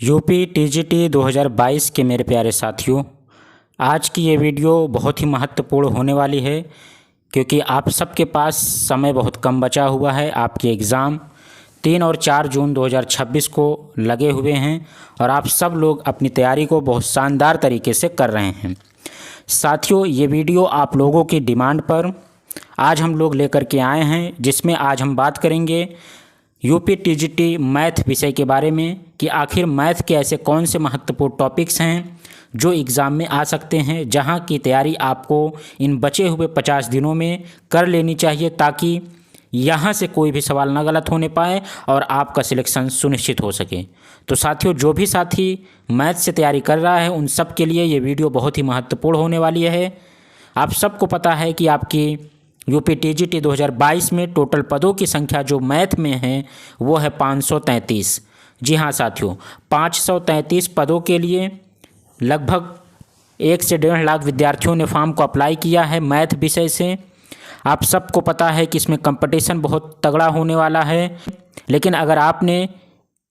UP TGT 2022 के मेरे प्यारे साथियों, आज की ये वीडियो बहुत ही महत्वपूर्ण होने वाली है क्योंकि आप सबके पास समय बहुत कम बचा हुआ है। आपके एग्ज़ाम 3 और 4 जून 2026 को लगे हुए हैं और आप सब लोग अपनी तैयारी को बहुत शानदार तरीके से कर रहे हैं। साथियों, ये वीडियो आप लोगों की डिमांड पर आज हम लोग लेकर के आए हैं, जिसमें आज हम बात करेंगे यूपी टीजीटी मैथ विषय के बारे में कि आखिर मैथ के ऐसे कौन से महत्वपूर्ण टॉपिक्स हैं जो एग्ज़ाम में आ सकते हैं, जहां की तैयारी आपको इन बचे हुए 50 दिनों में कर लेनी चाहिए ताकि यहां से कोई भी सवाल ना गलत होने पाए और आपका सिलेक्शन सुनिश्चित हो सके। तो साथियों, जो भी साथी मैथ से तैयारी कर रहा है उन सब के लिए ये वीडियो बहुत ही महत्वपूर्ण होने वाली है। आप सबको पता है कि आपकी यूपी टीजीटी 2022 में टोटल पदों की संख्या जो मैथ में है वो है 533। जी हाँ साथियों, 533 पदों के लिए लगभग 1 से 1.5 लाख विद्यार्थियों ने फॉर्म को अप्लाई किया है मैथ विषय से। आप सबको पता है कि इसमें कंपटीशन बहुत तगड़ा होने वाला है, लेकिन अगर आपने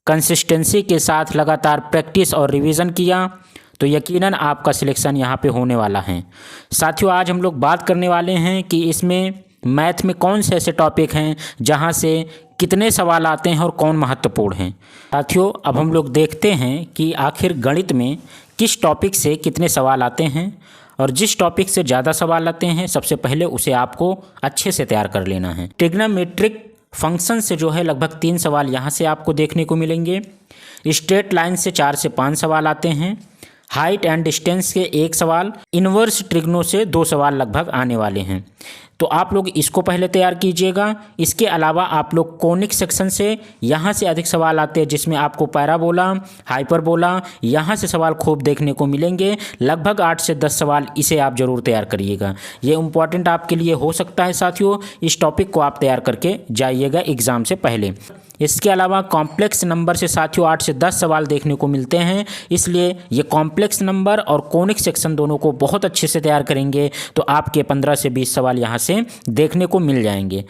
कंसिस्टेंसी के साथ लगातार प्रैक्टिस और रिवीजन किया तो यकीनन आपका सिलेक्शन यहाँ पे होने वाला है। साथियों, आज हम लोग बात करने वाले हैं कि इसमें मैथ में कौन से ऐसे टॉपिक हैं जहाँ से कितने सवाल आते हैं और कौन महत्वपूर्ण हैं। साथियों, अब हम लोग देखते हैं कि आखिर गणित में किस टॉपिक से कितने सवाल आते हैं, और जिस टॉपिक से ज़्यादा सवाल आते हैं सबसे पहले उसे आपको अच्छे से तैयार कर लेना है। ट्रिग्नोमेट्रिक फंक्शन से जो है लगभग 3 सवाल यहाँ से आपको देखने को मिलेंगे। स्ट्रेट लाइन से 4 से 5 सवाल आते हैं। हाइट एंड डिस्टेंस के 1 सवाल, इन्वर्स ट्रिग्नो से 2 सवाल लगभग आने वाले हैं। तो आप लोग इसको पहले तैयार कीजिएगा। इसके अलावा आप लोग कोनिक सेक्शन से यहाँ से अधिक सवाल आते हैं, जिसमें आपको पैराबोला, हाइपरबोला यहाँ से सवाल खूब देखने को मिलेंगे। लगभग 8 से 10 सवाल इसे आप ज़रूर तैयार करिएगा। ये इम्पॉर्टेंट आपके लिए हो सकता है साथियों। इस टॉपिक को आप तैयार करके जाइएगा एग्ज़ाम से पहले। इसके अलावा कॉम्प्लेक्स नंबर से साथियों 8 से 10 सवाल देखने को मिलते हैं, इसलिए ये कॉम्प्लेक्स नंबर और कोनिक सेक्शन दोनों को बहुत अच्छे से तैयार करेंगे तो आपके 15 से 20 सवाल यहाँ से देखने को मिल जाएंगे।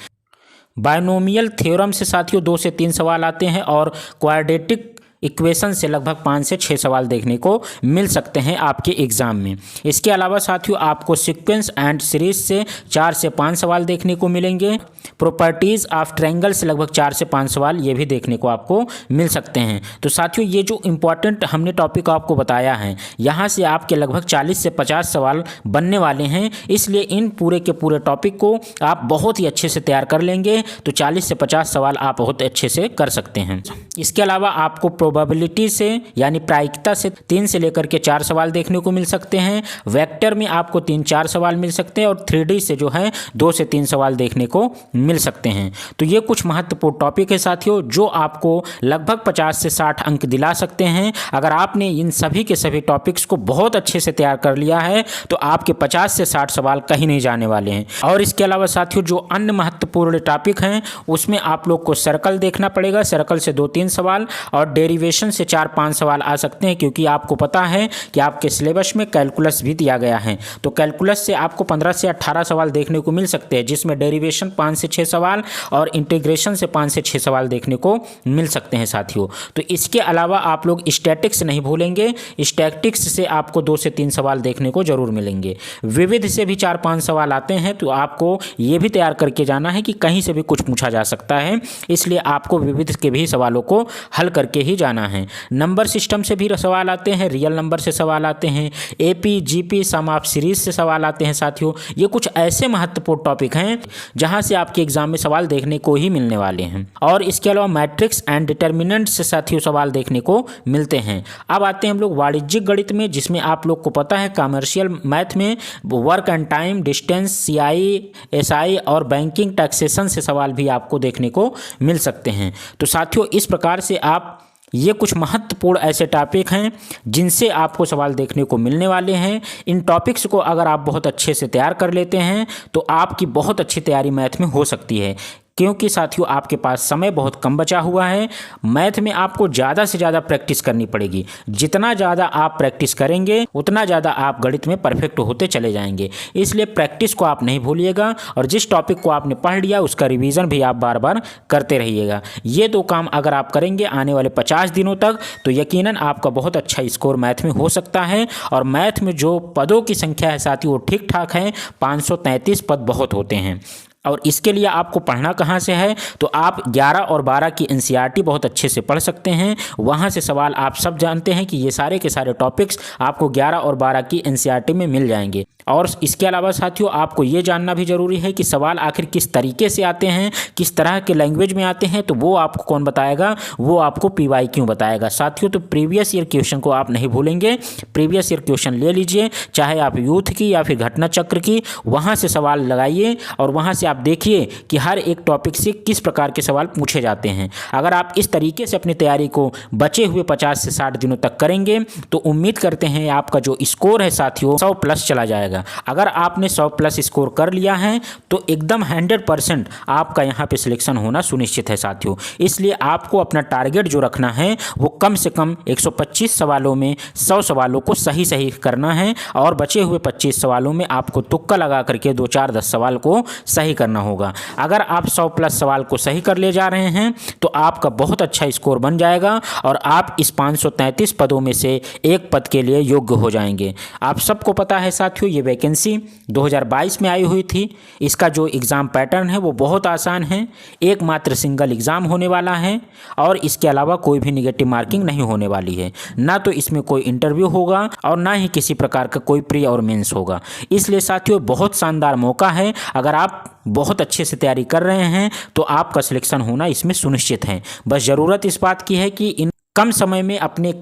बायनोमियल थ्योरम से साथियों 2 से 3 सवाल आते हैं और क्वाड्रेटिक इक्वेशन से लगभग 5 से 6 सवाल देखने को मिल सकते हैं आपके एग्ज़ाम में। इसके अलावा साथियों आपको सीक्वेंस एंड सीरीज से 4 से 5 सवाल देखने को मिलेंगे। प्रॉपर्टीज़ ऑफ ट्रायंगल से लगभग 4 से 5 सवाल ये भी देखने को आपको मिल सकते हैं। तो साथियों, ये जो इम्पॉर्टेंट हमने टॉपिक आपको बताया है, यहाँ से आपके लगभग 40 से 50 सवाल बनने वाले हैं, इसलिए इन पूरे के पूरे टॉपिक को आप बहुत ही अच्छे से तैयार कर लेंगे तो 40 से 50 सवाल आप बहुत अच्छे से कर सकते हैं। इसके अलावा आपको प्रोबेबिलिटी से यानी प्रायिकता से 3 से लेकर के 4 सवाल देखने को मिल सकते हैं। वेक्टर में आपको 3-4 सवाल मिल सकते हैं और 3D से जो है 2 से 3 सवाल देखने को मिल सकते हैं। तो ये कुछ महत्वपूर्ण टॉपिक है साथियों जो आपको लगभग 50 से 60 अंक दिला सकते हैं। अगर आपने इन सभी के सभी टॉपिक्स को बहुत अच्छे से तैयार कर लिया है तो आपके 50 से 60 सवाल कहीं नहीं जाने वाले हैं। और इसके अलावा साथियों जो अन्य महत्वपूर्ण टॉपिक हैं उसमें आप लोग को सर्कल देखना पड़ेगा। सर्कल से 2-3 सवाल और डेरिवेशन से 4-5 सवाल आ सकते हैं, क्योंकि आपको पता है कि आपके सिलेबस में कैलकुलस भी दिया गया है। तो कैलकुलस से आपको 15 से 18 सवाल देखने को मिल सकते हैं, जिसमें डेरिवेशन 5 से 6 सवाल और इंटीग्रेशन से 5 से 6 सवाल देखने को मिल सकते हैं साथियों। तो इसके अलावा आप लोग स्टैटिक्स नहीं भूलेंगे। स्टैटिक्स से आपको 2 से 3 सवाल देखने को जरूर मिलेंगे। विविध से भी 4-5 सवाल आते हैं, तो आपको ये भी तैयार करके जाना है कि कहीं से भी कुछ पूछा जा सकता है, इसलिए आपको विविध के भी सवालों को हल करके ही जाना है। नंबर सिस्टम से भी सवाल आते हैं, रियल नंबर से सवाल आते हैं, AP GP sum of series से सवाल आते हैं साथियों। ये कुछ ऐसे महत्वपूर्ण टॉपिक हैं जहां से आपके एग्जाम में सवाल देखने को ही मिलने वाले हैं। और इसके अलावा मैट्रिक्स एंड डिटर्मिनेंट से साथियों सवाल देखने को मिलते हैं। अब आते हैं हम लोग वाणिज्यिक गणित में, जिसमें आप लोग को पता है कमर्शियल मैथ में work and time, distance, CI SI और बैंकिंग टैक्सेशन से सवाल भी आपको देखने को मिल सकते हैं। तो साथियों इस प्रकार से आप ये कुछ महत्वपूर्ण ऐसे टॉपिक हैं जिनसे आपको सवाल देखने को मिलने वाले हैं। इन टॉपिक्स को अगर आप बहुत अच्छे से तैयार कर लेते हैं तो आपकी बहुत अच्छी तैयारी मैथ में हो सकती है। क्योंकि साथियों आपके पास समय बहुत कम बचा हुआ है। मैथ में आपको ज़्यादा से ज़्यादा प्रैक्टिस करनी पड़ेगी। जितना ज़्यादा आप प्रैक्टिस करेंगे उतना ज़्यादा आप गणित में परफेक्ट होते चले जाएंगे। इसलिए प्रैक्टिस को आप नहीं भूलिएगा और जिस टॉपिक को आपने पढ़ लिया उसका रिवीजन भी आप बार बार करते रहिएगा। ये दो काम अगर आप करेंगे आने वाले 50 दिनों तक तो यकीनन आपका बहुत अच्छा स्कोर मैथ में हो सकता है। और मैथ में जो पदों की संख्या है साथियों वो ठीक ठाक है, 533 पद बहुत होते हैं। और इसके लिए आपको पढ़ना कहाँ से है, तो आप 11 और 12 की एनसीईआरटी बहुत अच्छे से पढ़ सकते हैं। वहाँ से सवाल आप सब जानते हैं कि ये सारे के सारे टॉपिक्स आपको 11 और 12 की एनसीईआरटी में मिल जाएंगे। और इसके अलावा साथियों आपको ये जानना भी ज़रूरी है कि सवाल आखिर किस तरीके से आते हैं, किस तरह के लैंग्वेज में आते हैं, तो वो आपको कौन बताएगा, वो आपको PYQ बताएगा साथियों। तो प्रीवियस ईयर क्वेश्चन को आप नहीं भूलेंगे। प्रीवियस ईयर क्वेश्चन ले लीजिए, चाहे आप यूथ की या फिर घटना चक्र की, वहाँ से सवाल लगाइए और वहाँ से आप देखिए कि हर एक टॉपिक से किस प्रकार के सवाल पूछे जाते हैं। अगर आप इस तरीके से अपनी तैयारी को बचे हुए 50 से 60 दिनों तक करेंगे तो उम्मीद करते हैं आपका जो स्कोर है साथियों 100+ चला जाएगा। अगर आपने 100+ स्कोर कर लिया है तो एकदम 100% आपका यहाँ पे सिलेक्शन होना सुनिश्चित है साथियों। इसलिए आपको अपना टारगेट जो रखना है वो कम से कम 125 सवालों में 100 सवालों को सही करना है और बचे हुए 25 सवालों में आपको तुक्का लगा करके 2-4-10 सवाल को सही करना होगा। अगर आप 100+ सवाल को सही कर ले जा रहे हैं तो आपका बहुत अच्छा स्कोर बन जाएगा और आप इस 533 पदों में से एक पद के लिए योग्य हो जाएंगे। आप सबको पता है साथियों ये वैकेंसी 2022 में आई हुई थी। इसका जो एग्ज़ाम पैटर्न है वो बहुत आसान है, एकमात्र सिंगल एग्ज़ाम होने वाला है और इसके अलावा कोई भी नेगेटिव मार्किंग नहीं होने वाली है। ना तो इसमें कोई इंटरव्यू होगा और ना ही किसी प्रकार का कोई प्री और मेंस होगा। इसलिए साथियों बहुत शानदार मौका है। अगर आप बहुत अच्छे से तैयारी कर रहे हैं तो आपका सिलेक्शन होना इसमें सुनिश्चित है। बस ज़रूरत इस बात की है कि इन कम समय में अपने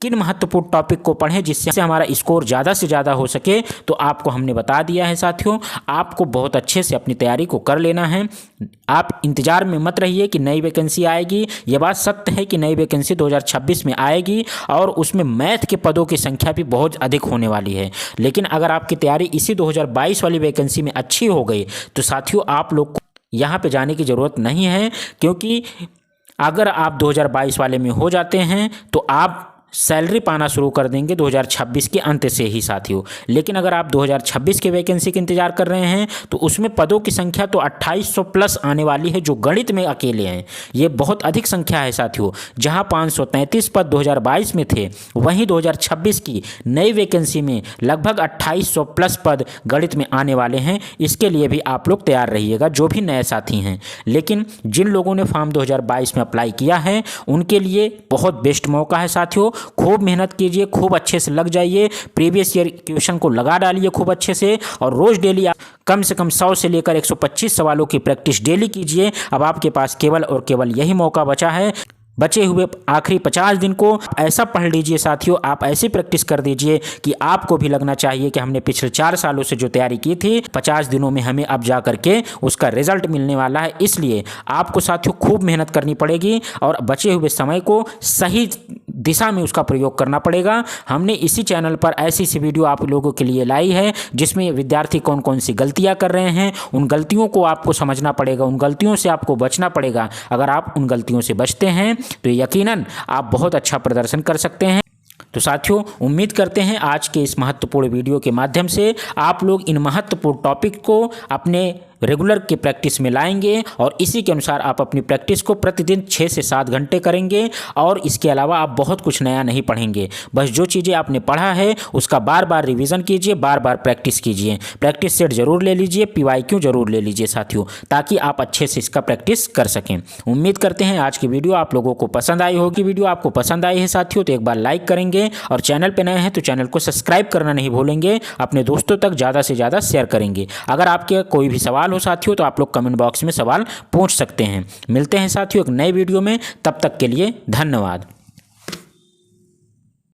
किन महत्वपूर्ण टॉपिक को पढ़ें जिससे हमारा स्कोर ज़्यादा से ज़्यादा हो सके। तो आपको हमने बता दिया है साथियों, आपको बहुत अच्छे से अपनी तैयारी को कर लेना है। आप इंतज़ार में मत रहिए कि नई वैकेंसी आएगी। ये बात सत्य है कि नई वैकेंसी 2026 में आएगी और उसमें मैथ के पदों की संख्या भी बहुत अधिक होने वाली है। लेकिन अगर आपकी तैयारी इसी 2022 वाली वैकेंसी में अच्छी हो गई तो साथियों आप लोग को यहाँ पर जाने की ज़रूरत नहीं है, क्योंकि अगर आप 2022 वाले में हो जाते हैं तो आप सैलरी पाना शुरू कर देंगे 2026 के अंत से ही साथियों। लेकिन अगर आप 2026 के वैकेंसी का इंतजार कर रहे हैं तो उसमें पदों की संख्या तो 2800+ आने वाली है जो गणित में अकेले हैं। ये बहुत अधिक संख्या है साथियों। जहां 533 पद 2022 में थे वहीं 2026 की नई वैकेंसी में लगभग 2800+ पद गणित में आने वाले हैं। इसके लिए भी आप लोग तैयार रहिएगा जो भी नए साथी हैं। लेकिन जिन लोगों ने फॉर्म 2022 में अप्लाई किया है उनके लिए बहुत बेस्ट मौका है साथियों। खूब मेहनत कीजिए, खूब अच्छे से लग जाइए, प्रीवियस ईयर क्वेश्चन को लगा डालिए खूब अच्छे से और रोज़ डेली आप कम से कम 100 से लेकर 125 सवालों की प्रैक्टिस डेली कीजिए। अब आपके पास केवल और केवल यही मौका बचा है। बचे हुए आखिरी 50 दिन को ऐसा पढ़ लीजिए साथियों, आप ऐसी प्रैक्टिस कर दीजिए कि आपको भी लगना चाहिए कि हमने पिछले 4 सालों से जो तैयारी की थी 50 दिनों में हमें अब जा करके उसका रिजल्ट मिलने वाला है। इसलिए आपको साथियों खूब मेहनत करनी पड़ेगी और बचे हुए समय को सही दिशा में उसका प्रयोग करना पड़ेगा। हमने इसी चैनल पर ऐसी सी वीडियो आप लोगों के लिए लाई है जिसमें विद्यार्थी कौन कौन सी गलतियाँ कर रहे हैं, उन गलतियों को आपको समझना पड़ेगा, उन गलतियों से आपको बचना पड़ेगा। अगर आप उन गलतियों से बचते हैं तो यकीनन आप बहुत अच्छा प्रदर्शन कर सकते हैं। तो साथियों उम्मीद करते हैं आज के इस महत्वपूर्ण वीडियो के माध्यम से आप लोग इन महत्वपूर्ण टॉपिक को अपने रेगुलर की प्रैक्टिस में लाएंगे और इसी के अनुसार आप अपनी प्रैक्टिस को प्रतिदिन 6 से 7 घंटे करेंगे। और इसके अलावा आप बहुत कुछ नया नहीं पढ़ेंगे, बस जो चीज़ें आपने पढ़ा है उसका बार बार रिवीजन कीजिए, बार बार प्रैक्टिस कीजिए। प्रैक्टिस सेट जरूर ले लीजिए, PYQ जरूर ले लीजिए साथियों, ताकि आप अच्छे से इसका प्रैक्टिस कर सकें। उम्मीद करते हैं आज की वीडियो आप लोगों को पसंद आई होगी। वीडियो आपको पसंद आई है साथियों तो एक बार लाइक करेंगे और चैनल पर नए हैं तो चैनल को सब्सक्राइब करना नहीं भूलेंगे। अपने दोस्तों तक ज़्यादा से ज़्यादा शेयर करेंगे। अगर आपके कोई भी सवाल हो साथियों तो आप लोग कमेंट बॉक्स में सवाल पूछ सकते हैं। मिलते हैं साथियों एक नए वीडियो में, तब तक के लिए धन्यवाद।